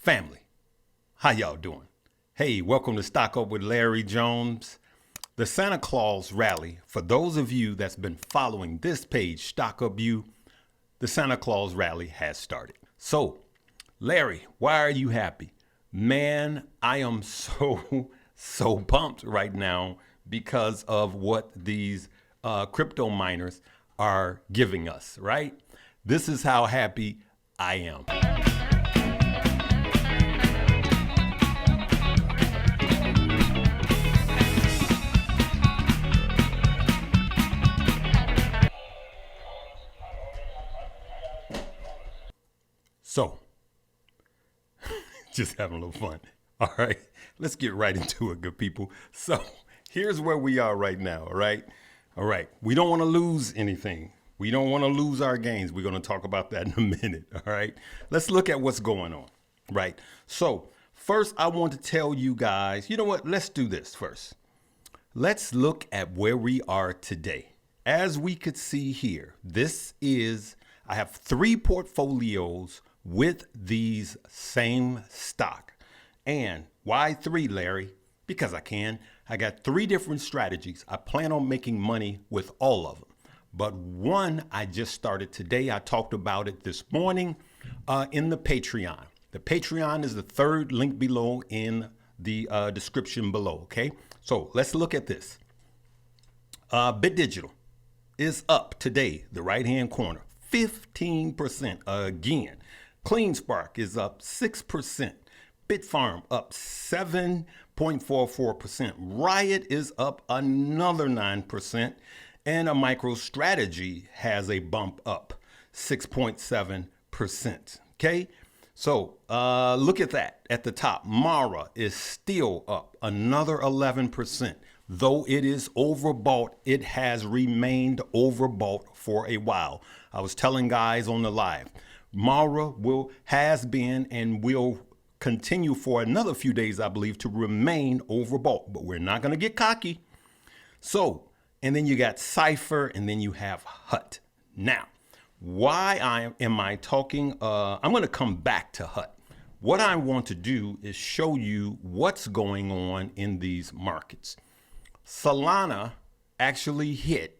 Family, how y'all doing? Hey, welcome to Stock Up with Larry Jones. The Santa Claus rally, for those of you that's been following this page, Stock Up You, the Santa Claus rally has started. So, Larry, why are you happy? Man, I am so pumped right now because of what these crypto miners are giving us, right? This is how happy I am. So, just having a little fun. All right, let's get right into it, good people. So, here's where we are right now, all right? All right, we don't want to lose anything. We don't want to lose our gains. We're going to talk about that in a minute, all right? Let's look at what's going on, right? So, first, I want to tell you guys, you know what? Let's do this first. Let's look at where we are today. As we could see here, I have 3 portfolios with these same stock. And why 3, Larry? Because I can. I got 3 different strategies. I plan on making money with all of them. But one I just started today. I talked about it this morning in the Patreon. The Patreon is the 3rd link below in the description below, okay? So let's look at this. Bit Digital is up today, the right-hand corner, 15% again. CleanSpark is up 6%. Bitfarm up 7.44%. Riot is up another 9%. And a MicroStrategy has a bump up 6.7%. Okay, so look at that at the top. Mara is still up another 11%. Though it is overbought, it has remained overbought for a while. I was telling guys on the live, Mara has been and will continue for another few days, I believe, to remain overbought. But we're not going to get cocky. So, and then you got Cypher, and then you have Hut. Now, why am I talking? I'm going to come back to Hut. What I want to do is show you what's going on in these markets. Solana actually hit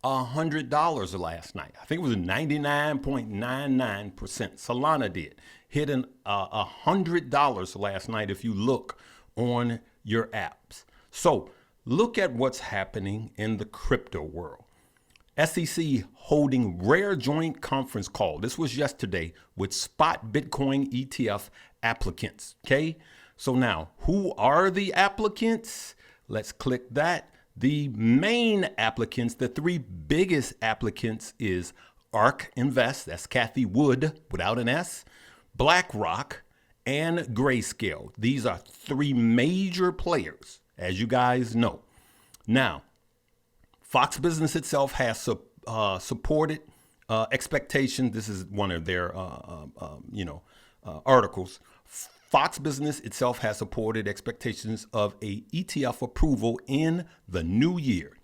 $100 last night. I think it was 99.99%. Solana did hit $100 last night if you look on your apps. So look at what's happening in the crypto world. SEC holding rare joint conference call. This was yesterday with spot Bitcoin ETF applicants. Okay. So now who are the applicants? Let's click that. The main applicants, the 3 biggest applicants is ARK Invest, that's Kathy Wood without an S, BlackRock, and Grayscale. These are 3 major players, as you guys know. Now, Fox Business itself has supported expectations. This is one of their, articles. Fox Business itself has supported expectations of a ETF approval in the new year.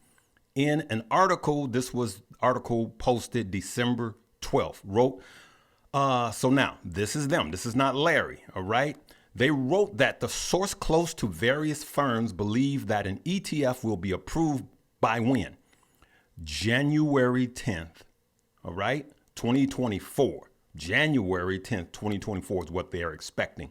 In an article, this was article posted December 12th, wrote, so now this is them. This is not Larry, all right? They wrote that the source close to various firms believe that an ETF will be approved by when? January 10th, all right? 2024. January 10th, 2024 is what they are expecting.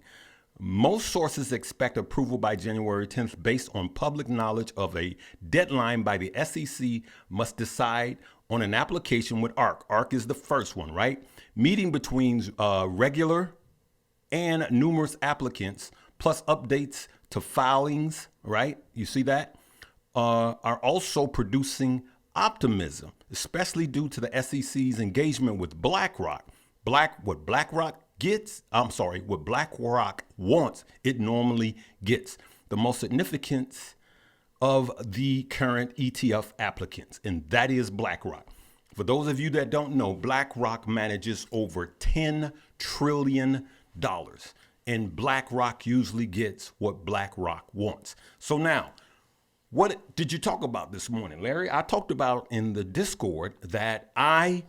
Most sources expect approval by January 10th based on public knowledge of a deadline by the SEC must decide on an application with ARK. ARK is the first one, right? Meeting between regular and numerous applicants, plus updates to filings, right? You see that? Are also producing optimism, especially due to the SEC's engagement with BlackRock. What BlackRock wants, it normally gets. The most significant of the current ETF applicants, and that is BlackRock. For those of you that don't know, BlackRock manages over $10 trillion, and BlackRock usually gets what BlackRock wants. So now, what did you talk about this morning, Larry? I talked about in the Discord that I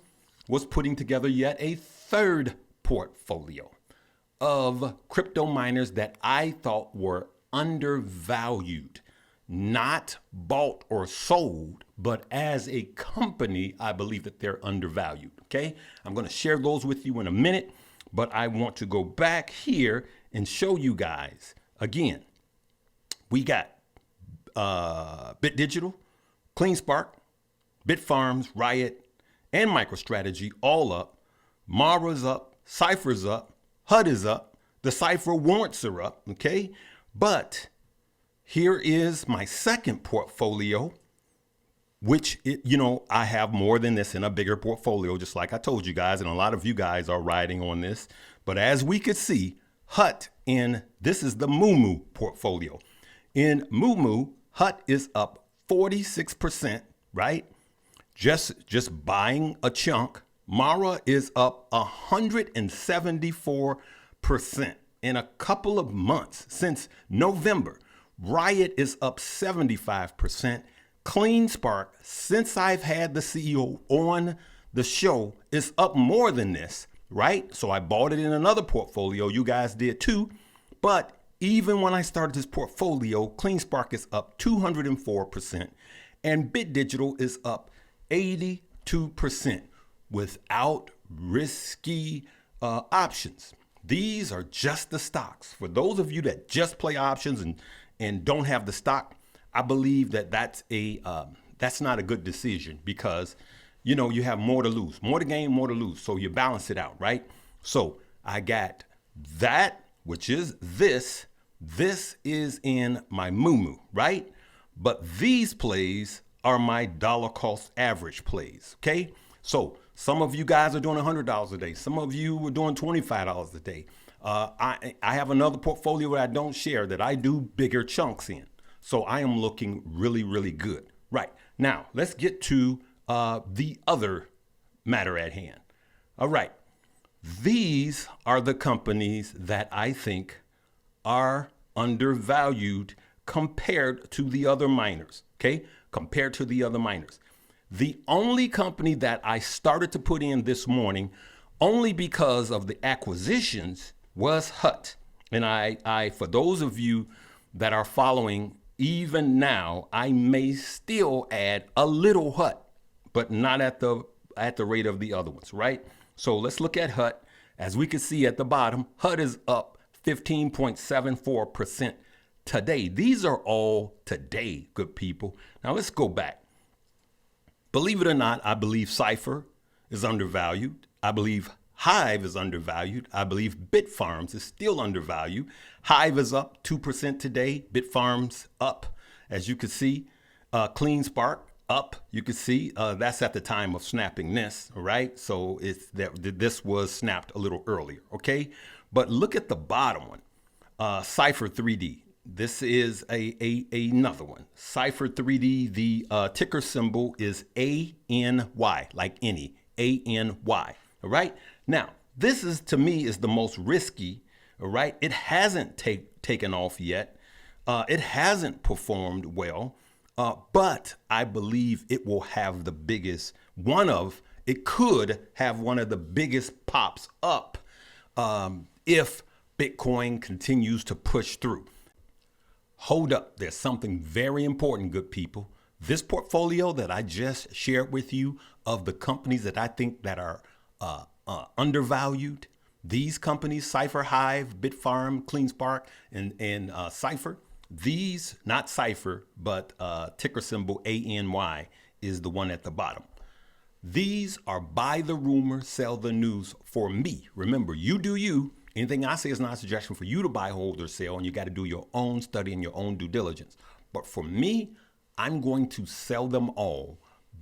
was putting together yet a 3rd portfolio. of crypto miners that I thought were undervalued, not bought or sold, but as a company, I believe that they're undervalued. Okay, I'm going to share those with you in a minute, but I want to go back here and show you guys again. We got Bit Digital, CleanSpark, Bitfarms, Riot, and MicroStrategy all up. Mara's up, Cypher's up, HUD is up, the Cypher warrants are up, okay? But here is my second portfolio, which, I have more than this in a bigger portfolio, just like I told you guys, and a lot of you guys are riding on this. But as we could see, HUT this is the Moo portfolio. In Moo, HUT is up 46%, right? Just buying a chunk. Mara is up 174% in a couple of months since November. Riot is up 75%. CleanSpark, since I've had the CEO on the show, is up more than this, right? So I bought it in another portfolio. You guys did too. But even when I started this portfolio, CleanSpark is up 204% and Bit Digital is up 82% without risky options. These are just the stocks. For those of you that just play options and don't have the stock, I believe that that's not a good decision because, you have more to lose, more to gain, more to lose. So you balance it out, right? So I got that, which is this. This is in my Moo, right? But these plays are my dollar cost average plays, okay? So some of you guys are doing $100 a day. Some of you are doing $25 a day. I have another portfolio that I don't share that I do bigger chunks in. So I am looking really, really good. Right. Now, let's get to the other matter at hand. All right. These are the companies that I think are undervalued compared to the other miners. Okay. Compared to the other miners. The only company that I started to put in this morning, only because of the acquisitions, was HUT. And I for those of you that are following, even now, I may still add a little HUT, but not at the rate of the other ones, right? So let's look at HUT. As we can see at the bottom, HUT is up 15.74% today. These are all today, good people. Now let's go back. Believe it or not, I believe Cypher is undervalued. I believe Hive is undervalued. I believe Bitfarms is still undervalued. Hive is up 2% today. Bitfarms up, as you can see. CleanSpark up, you can see. That's at the time of snapping this, all right? So this was snapped a little earlier, okay? But look at the bottom one, Cypher 3D. This is another one. Cypher 3D, the ticker symbol is ANY, like any, ANY, all right? Now, this is, to me, is the most risky, all right? It hasn't taken off yet. It hasn't performed well, but I believe it will have the biggest, it could have one of the biggest pops up if Bitcoin continues to push through. Hold up, there's something very important, good people. This portfolio that I just shared with you of the companies that I think that are undervalued, these companies, Cypher, Hive, Bitfarm, CleanSpark, and Cypher, these, not Cypher, but ticker symbol ANY is the one at the bottom. These are buy the rumor, sell the news for me. Remember, you do you. Anything I say is not a suggestion for you to buy, hold, or sell, and you got to do your own study and your own due diligence. But for me, I'm going to sell them all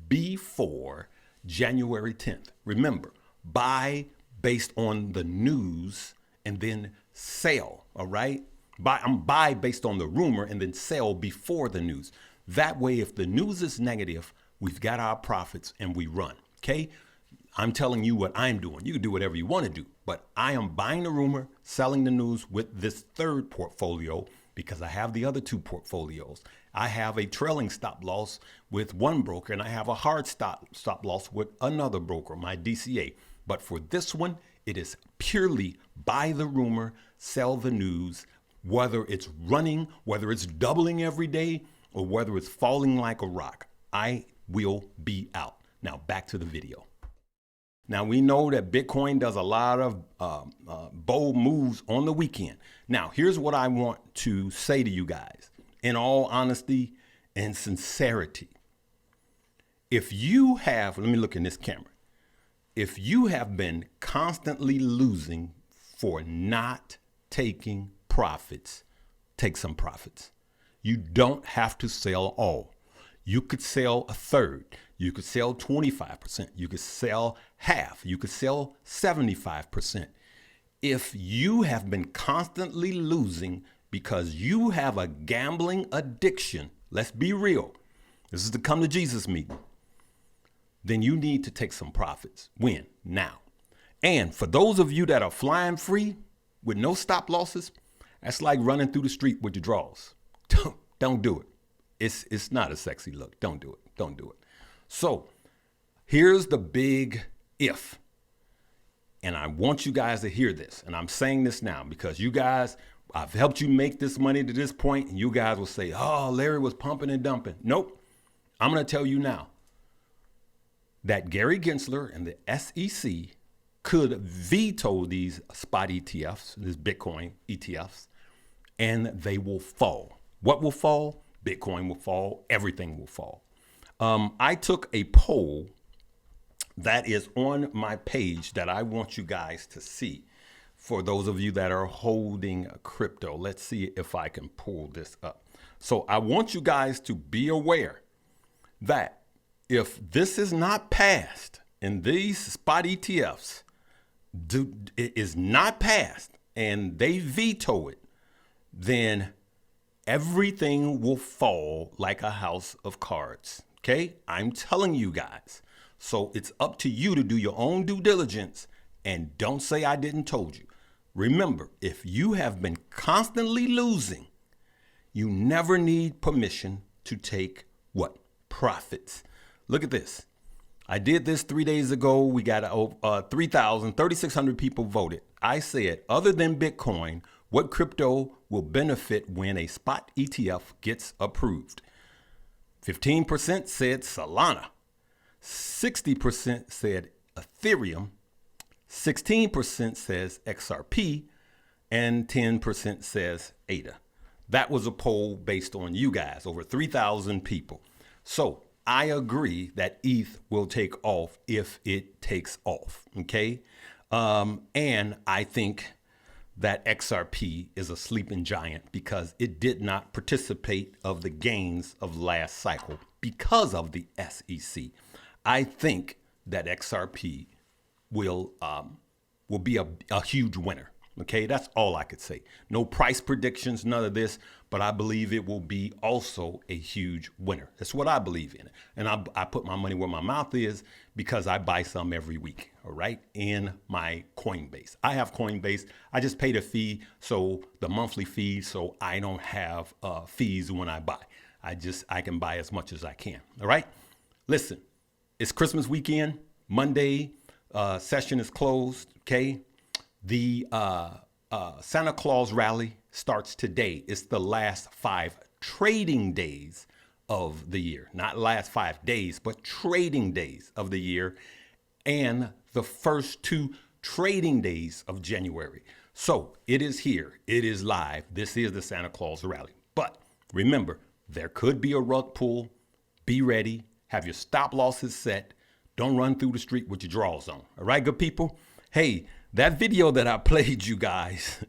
before January 10th. Remember, buy based on the news and then sell, all right? Buy based on the rumor and then sell before the news. That way, if the news is negative, we've got our profits and we run, okay? I'm telling you what I'm doing. You can do whatever you want to do, but I am buying the rumor, selling the news with this third portfolio because I have the other two portfolios. I have a trailing stop loss with one broker and I have a hard stop loss with another broker, my DCA. But for this one, It is purely buy the rumor, sell the news, whether it's running, whether it's doubling every day, or whether it's falling like a rock. I will be out. Now back to the video. Now we know that Bitcoin does a lot of bold moves on the weekend. Now here's what I want to say to you guys in all honesty and sincerity. If you have, let me look in this camera. If you have been constantly losing for not taking profits, take some profits. You don't have to sell all. You could sell a third. You could sell 25%. You could sell half. You could sell 75%. If you have been constantly losing because you have a gambling addiction, let's be real. This is the come to Jesus meeting. Then you need to take some profits. When? Now. And for those of you that are flying free with no stop losses, that's like running through the street with your drawers. Don't do it. It's not a sexy look. Don't do it. Don't do it. So here's the big if. And I want you guys to hear this. And I'm saying this now because you guys, I've helped you make this money to this point, and you guys will say, oh, Larry was pumping and dumping. Nope. I'm going to tell you now that Gary Gensler and the SEC could veto these spot ETFs, these Bitcoin ETFs, and they will fall. What will fall? Bitcoin will fall. Everything will fall. I took a poll that is on my page that I want you guys to see for those of you that are holding crypto. Let's see if I can pull this up. So I want you guys to be aware that if this is not passed and these spot ETFs it is not passed and they veto it, then everything will fall like a house of cards. Okay? I'm telling you guys. So it's up to you to do your own due diligence and don't say I didn't told you. Remember, if you have been constantly losing, you never need permission to take what? Profits. Look at this. I did this 3 days ago. We got 3,600 people voted. I said, other than Bitcoin, what crypto will benefit when a spot ETF gets approved? 15% said Solana. 60% said Ethereum. 16% says XRP. And 10% says ADA. That was a poll based on you guys, over 3,000 people. So I agree that ETH will take off if it takes off, okay? And I think that XRP is a sleeping giant because it did not participate of the gains of last cycle because of the SEC. I think that XRP will be a huge winner. Okay, that's all I could say. No price predictions, none of this, but I believe it will be also a huge winner. That's what I believe in. And I put my money where my mouth is because I buy some every week, all right, in my Coinbase. I have Coinbase. I just paid a fee, so the monthly fee, so I don't have fees when I buy. I can buy as much as I can, all right? Listen, it's Christmas weekend. Monday session is closed, okay? The Santa Claus rally starts today. It's the last 5 trading days of the year. Not last 5 days, but trading days of the year. And the first 2 trading days of January. So it is here. It is live. This is the Santa Claus rally. But remember, there could be a rug pull. Be ready. Have your stop losses set. Don't run through the street with your drawers on. All right, good people? Hey, that video that I played you guys,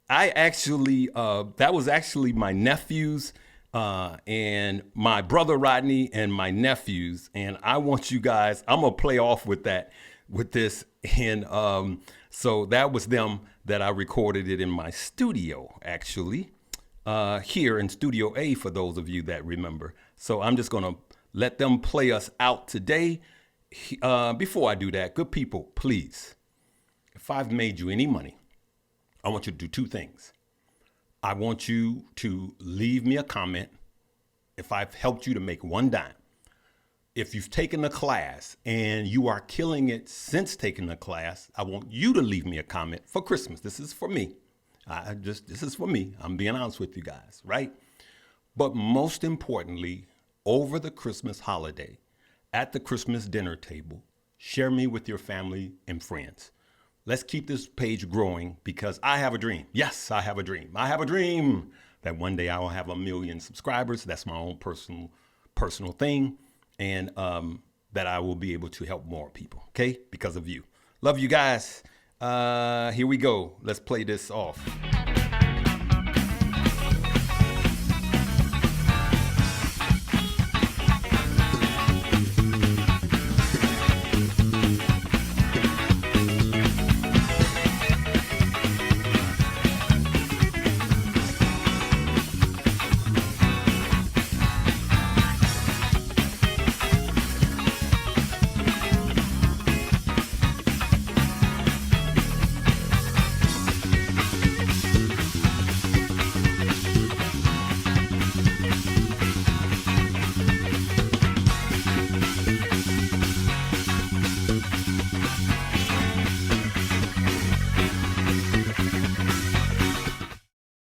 I actually, that was actually my nephews and my brother Rodney and my nephews. And I want you guys, I'm going to play off with this. And so that was them that I recorded it in my studio, actually, here in Studio A, for those of you that remember. So I'm just going to let them play us out today. Before I do that, good people, please, if I've made you any money, I want you to do 2 things. I want you to leave me a comment if I've helped you to make 1 dime. if you've taken the class and you are killing it since taking the class, I want you to leave me a comment for Christmas. This is for me. This is for me. I'm being honest with you guys, right? But most importantly, over the Christmas holiday, at the Christmas dinner table, share me with your family and friends. Let's keep this page growing because I have a dream. Yes, I have a dream. I have a dream that one day I will have 1 million subscribers. That's my own personal thing. And that I will be able to help more people, okay? Because of you. Love you guys. Here we go. Let's play this off.